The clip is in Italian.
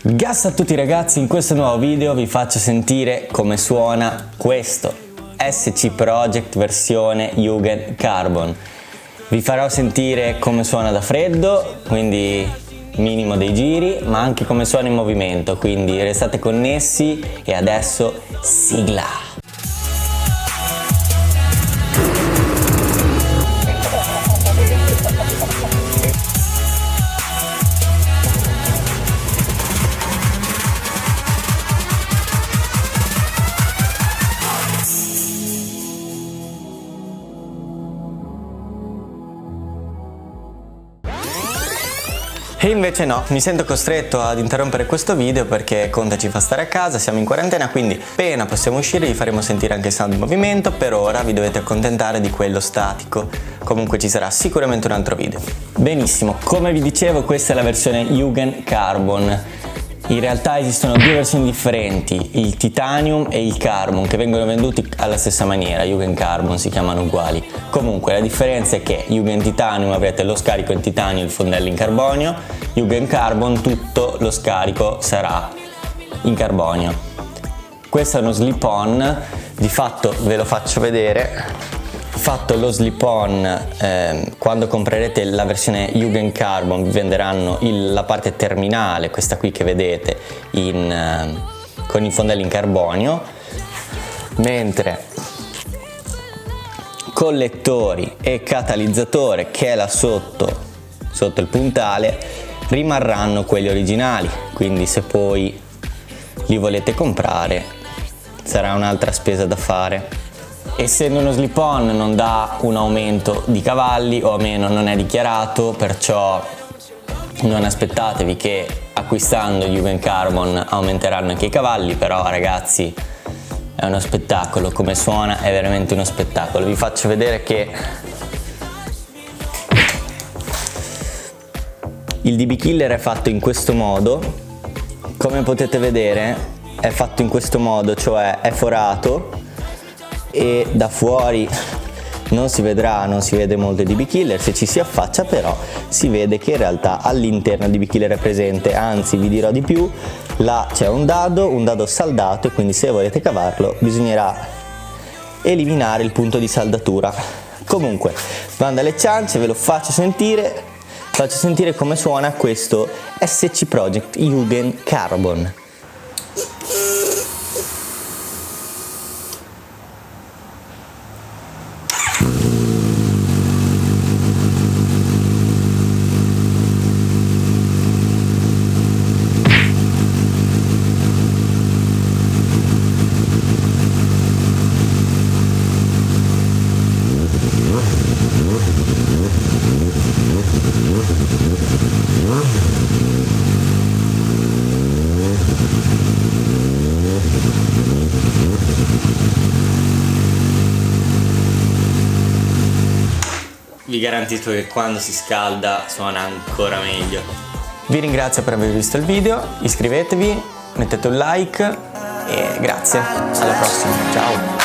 Gas a tutti ragazzi, in questo nuovo video vi faccio sentire come suona questo SC Project versione Jugend Carbon. Vi farò sentire come suona da freddo, quindi minimo dei giri, ma anche come suona in movimento, quindi restate connessi e adesso sigla! E invece no, mi sento costretto ad interrompere questo video perché Conte ci fa stare a casa, siamo in quarantena, quindi appena possiamo uscire vi faremo sentire anche il sound di movimento. Per ora vi dovete accontentare di quello statico, comunque ci sarà sicuramente un altro video. Benissimo, come vi dicevo questa è la versione Jugend Carbon. In realtà esistono due versioni differenti, il Titanium e il Carbon, che vengono venduti alla stessa maniera, Jugend Carbon, si chiamano uguali. Comunque la differenza è che Jugend Titanium avrete lo scarico in titanio e il fondello in carbonio, Jugend Carbon tutto lo scarico sarà in carbonio. Questo è uno slip-on, di fatto ve lo faccio vedere. Fatto lo slip-on, quando comprerete la versione Jugend Carbon vi venderanno la parte terminale, questa qui che vedete, con il fondello in carbonio, mentre collettori e catalizzatore, che è là sotto il puntale, rimarranno quelli originali, quindi se poi li volete comprare sarà un'altra spesa da fare. Essendo uno slip-on non dà un aumento di cavalli, o almeno non è dichiarato, perciò non aspettatevi che acquistando Jugend Carbon aumenteranno anche i cavalli, però ragazzi è uno spettacolo, come suona è veramente uno spettacolo. Vi faccio vedere che il DB Killer è fatto in questo modo, come potete vedere è fatto in questo modo, cioè è forato, e da fuori non si vede molto il DB Killer, se ci si affaccia però si vede che in realtà all'interno il DB Killer è presente, anzi vi dirò di più, là c'è un dado saldato, e quindi se volete cavarlo bisognerà eliminare il punto di saldatura. Comunque bando alle ciance, ve lo faccio sentire come suona questo SC Project Jugend Carbon. Vi garantisco che quando si scalda suona ancora meglio. Vi ringrazio per aver visto il video, iscrivetevi, mettete un like e grazie, alla prossima, ciao!